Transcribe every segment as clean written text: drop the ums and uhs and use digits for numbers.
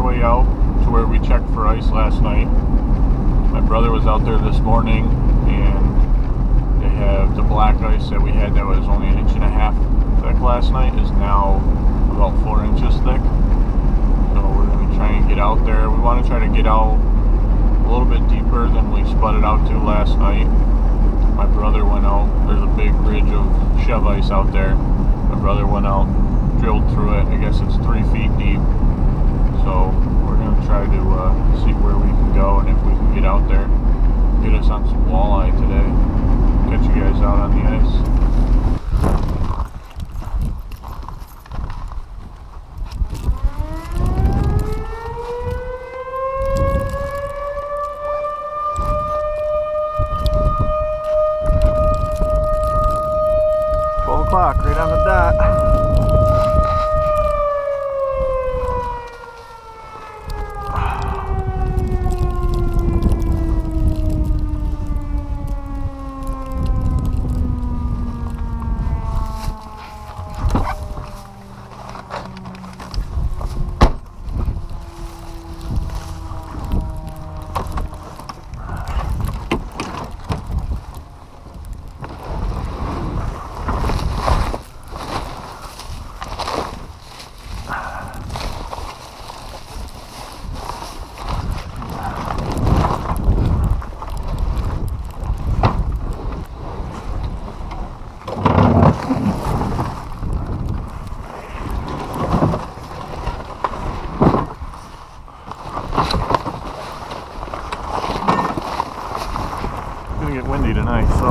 way out to where we checked for ice last night. My brother was out there this morning, and they have the black ice that we had that was only 1.5 inches thick last night is now about 4 inches thick. So we're going to try and get out there. We want to try to get out a little bit deeper than we spudded out to last night. My brother went out. There's a big ridge of shove ice out there. My brother went out, drilled through it. I guess it's 3 feet deep. So we're going to try to see where we can go and if we can get out there, get us on some walleye today. Catch you guys out on the ice. 12 o'clock, right on the dot.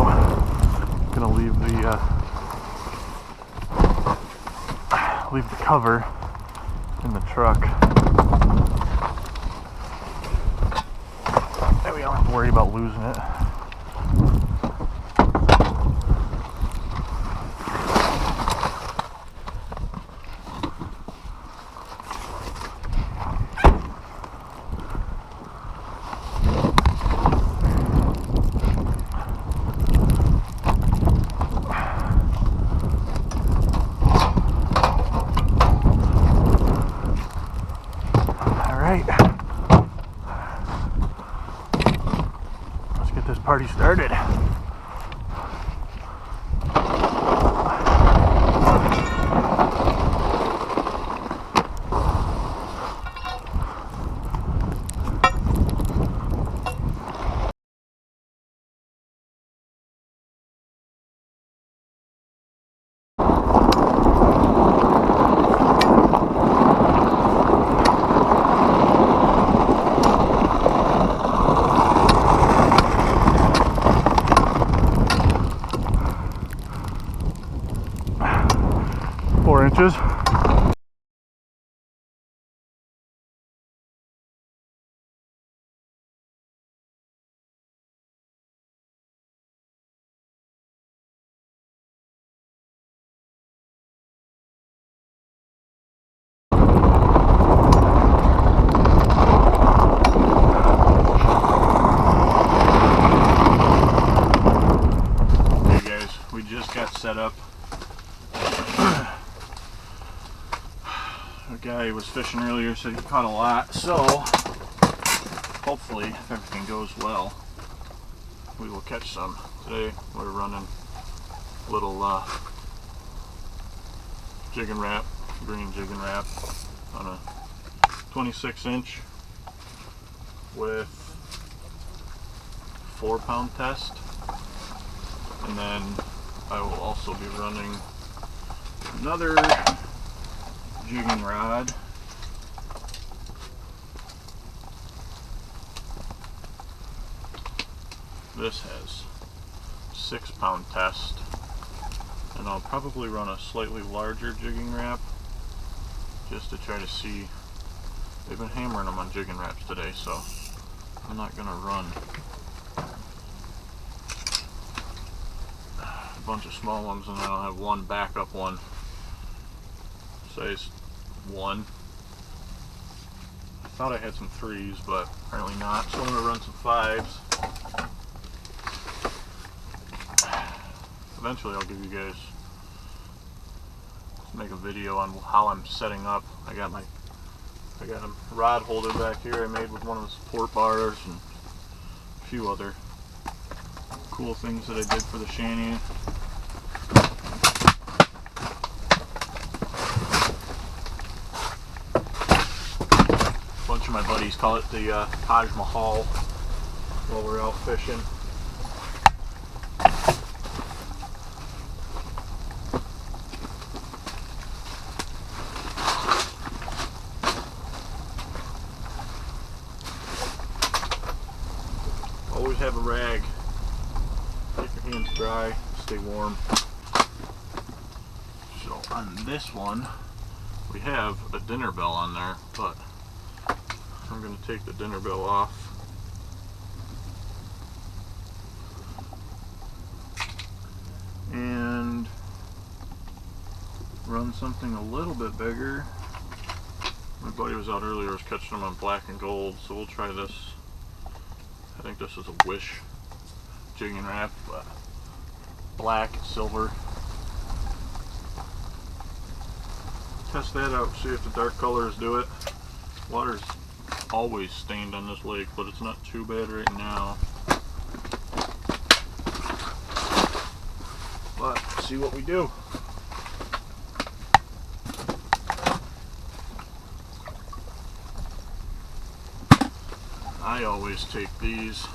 'Cause gonna leave the cover in the truck. That way I don't have to worry about losing it. Let's get this party started. Inches. Hey guys, we just got set up. A guy who was fishing earlier said he caught a lot, so hopefully if everything goes well we will catch some. Today we're running a little jig and wrap, green jig and wrap on a 26-inch with 4-pound test, and then I will also be running another jigging rod. This has 6-pound test, and I'll probably run a slightly larger jigging wrap just to try to see. They've been hammering them on jigging wraps today, so I'm not gonna run a bunch of small ones and then I'll have one backup one. Size 1. I thought I had some 3s, but apparently not. So I'm going to run some 5s. Eventually I'll give you guys, make a video on how I'm setting up. I got my I got a rod holder back here I made with one of the support bars and a few other cool things that I did for the shanty. A bunch of my buddies call it the Taj Mahal while we're out fishing. Always have a rag. Keep your hands dry, stay warm. So on this one, we have a dinner bell on there, but I'm going to take the dinner bell off. And run something a little bit bigger. My buddy was out earlier, was catching them on black and gold, so we'll try this. I think this is a Wish jigging wrap, black, silver. Test that out, see if the dark colors do it. Water's always stained on this lake, but it's not too bad right now. But see what we do. I always take these.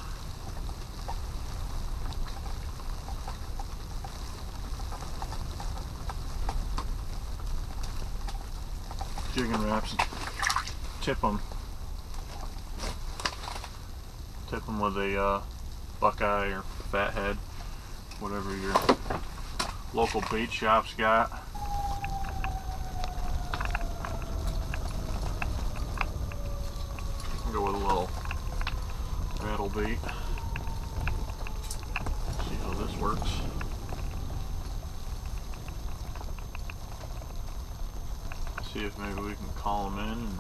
Jigging wraps, tip them with a buckeye or fathead, whatever your local bait shops got. Go with a little rattle bait. See how this works. See if maybe we can call them in and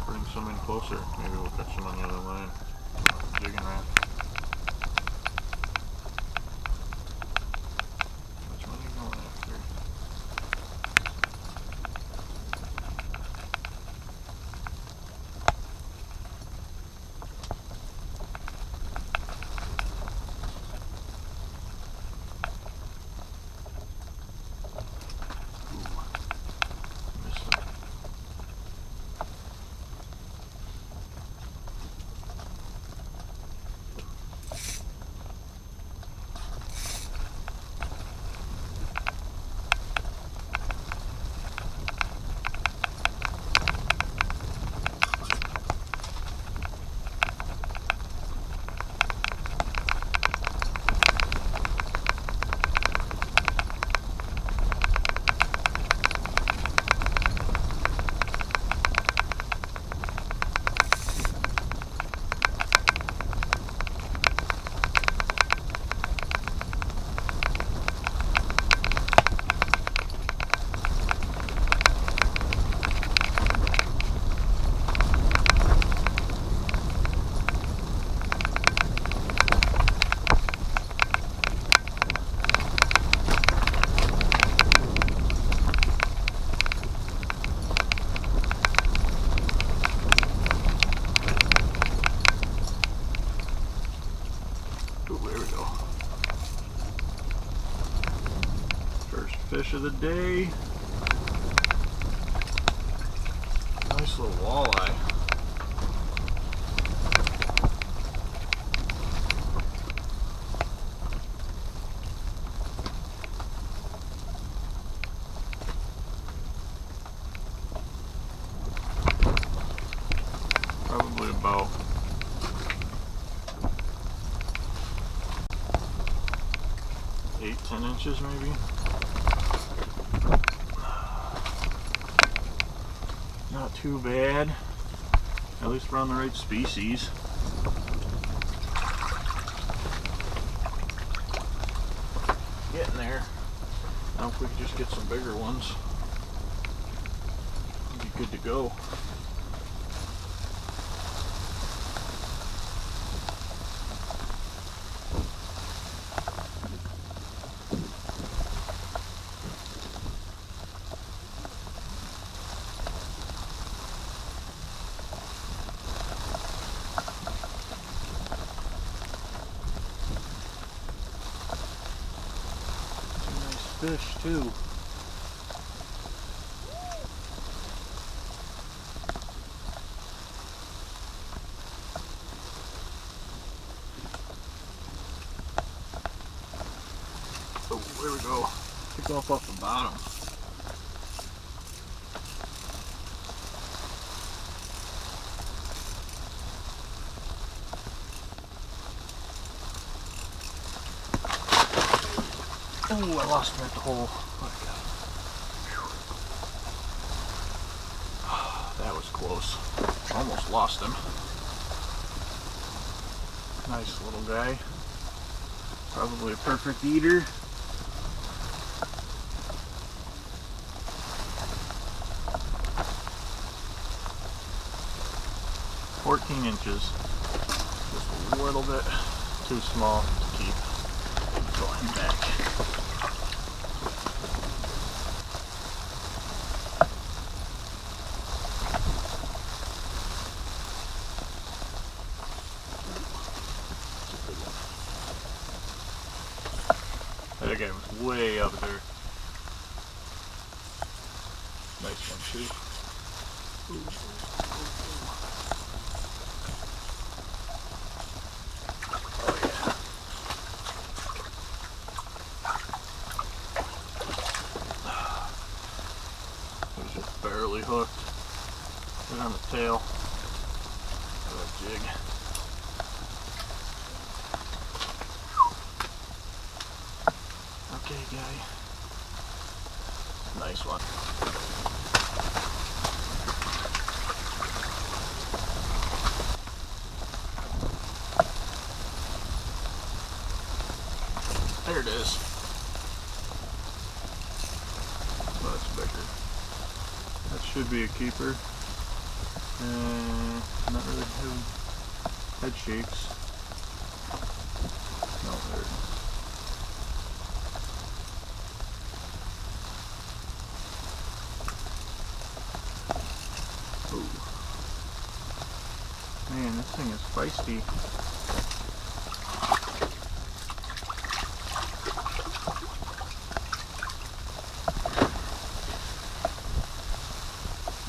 bring some in closer. Maybe we'll catch them on the other line. Jigging wrap. Which one are you going after? Fish of the day. Nice little walleye. Probably about 8-10 inches maybe. Not too bad. At least we're on the right species. Getting there. Now if we could just get some bigger ones, we'd be good to go. fish too. Oh, there we go. Pick off the bottom. Oh, I lost him at the hole. Oh, that was close. Almost lost him. Nice little guy. Probably a perfect eater. "14 inches. Just a little bit too small to keep. Throw him back. That guy was way up there. Nice one too. Ooh. Oh yeah. It was just barely hooked. Right on the tail of that jig. Okay, guy. Nice one. There it is. Much bigger. That should be a keeper. Not really having head shakes. No, there it is. Man, this thing is feisty.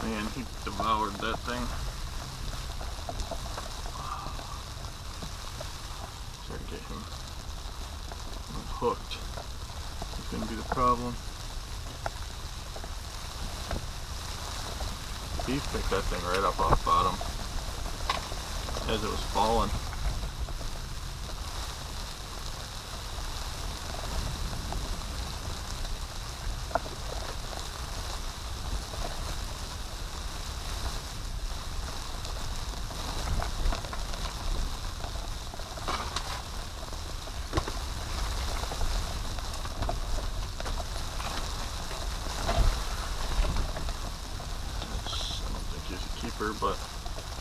Man, he devoured that thing. Try to get him hooked. He's going to be the problem. He picked that thing right up off bottom as it was falling. But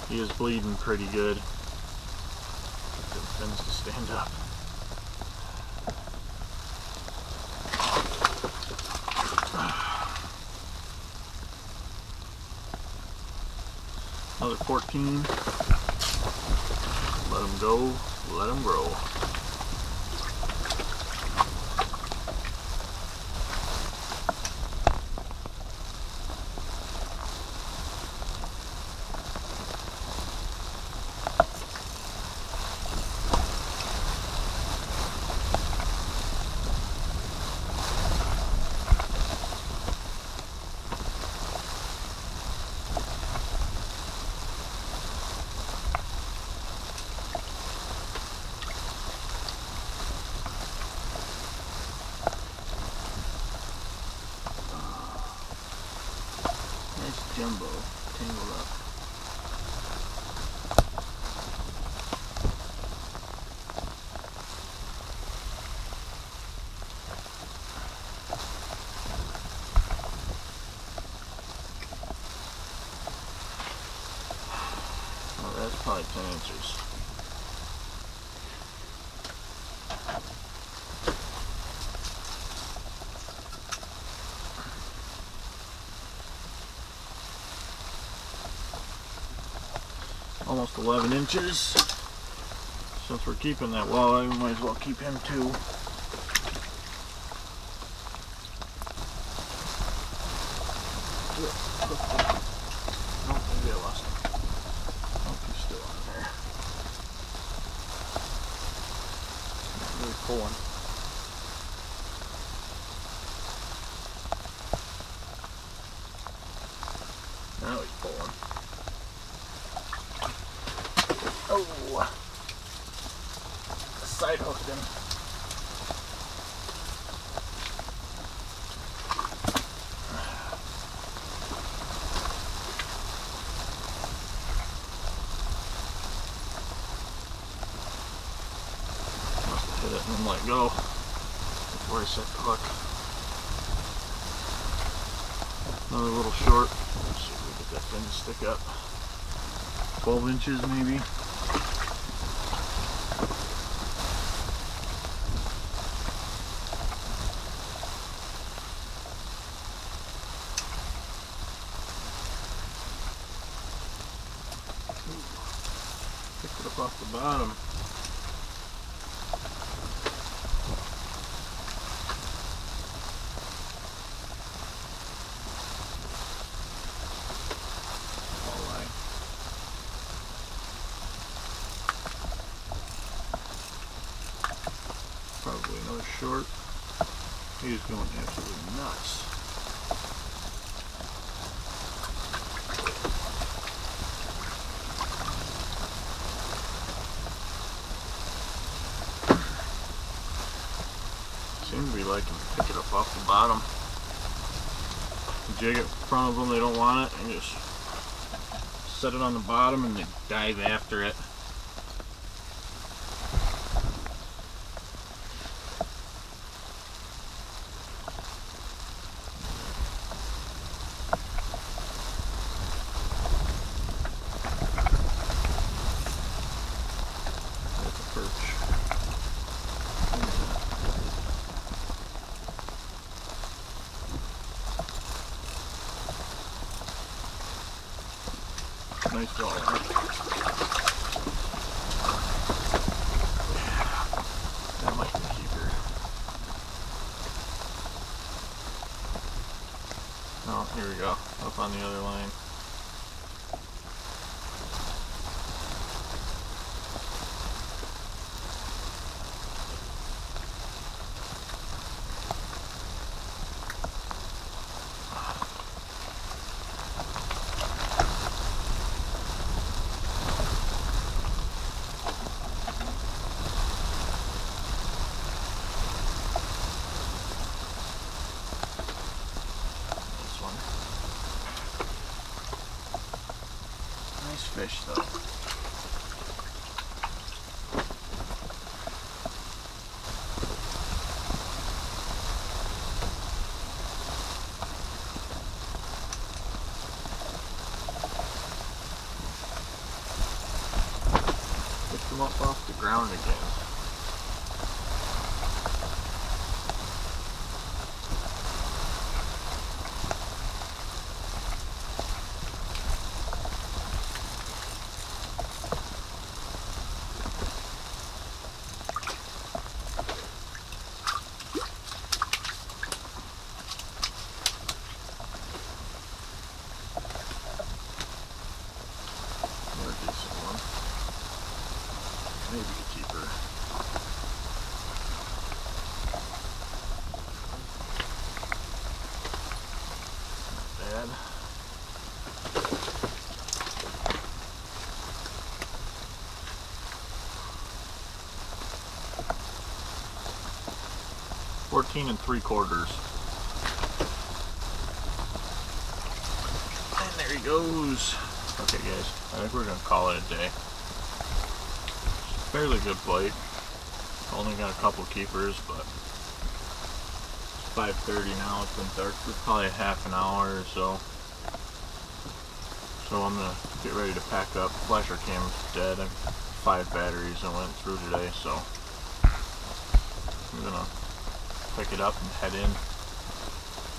he is bleeding pretty good. Get the fins to stand up. Another 14. Let him go, let him grow. Jumbo tangled up. Well, that's probably 10 inches. Almost 11 inches. Since we're keeping that walleye, we might as well keep him too. Oh, maybe I lost him. Oh, he's still on there. Not really pulling. Now he's pulling. Oh! Side hooked him. Must have hit it and then let go before I set the hook. Another little short. Let's see if we get that thing to stick up. 12 inches maybe. Picked it up off the bottom. Walleye. Probably another short. He's going absolutely nuts. Seem to be liking to pick it up off the bottom. Jig it in front of them, they don't want it, and just set it on the bottom and they dive after it. That's a perch. Nice walleye. That might be a keeper. Oh, here we go. Up on the other line. Nice fish though. Pick them up off the ground again. Maybe a keeper. Not bad. $14 3/4. And there he goes. Okay guys, I think we're gonna call it a day. Fairly good bite. Only got a couple keepers, but it's 5:30 now. It's been dark for probably half an hour or so. So I'm gonna get ready to pack up. Flasher cam's dead. I have 5 batteries I went through today, so I'm gonna pick it up and head in,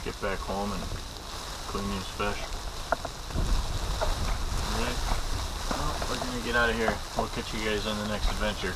get back home and clean these fish. Alright. Well, we're gonna get out of here. We'll catch you guys on the next adventure.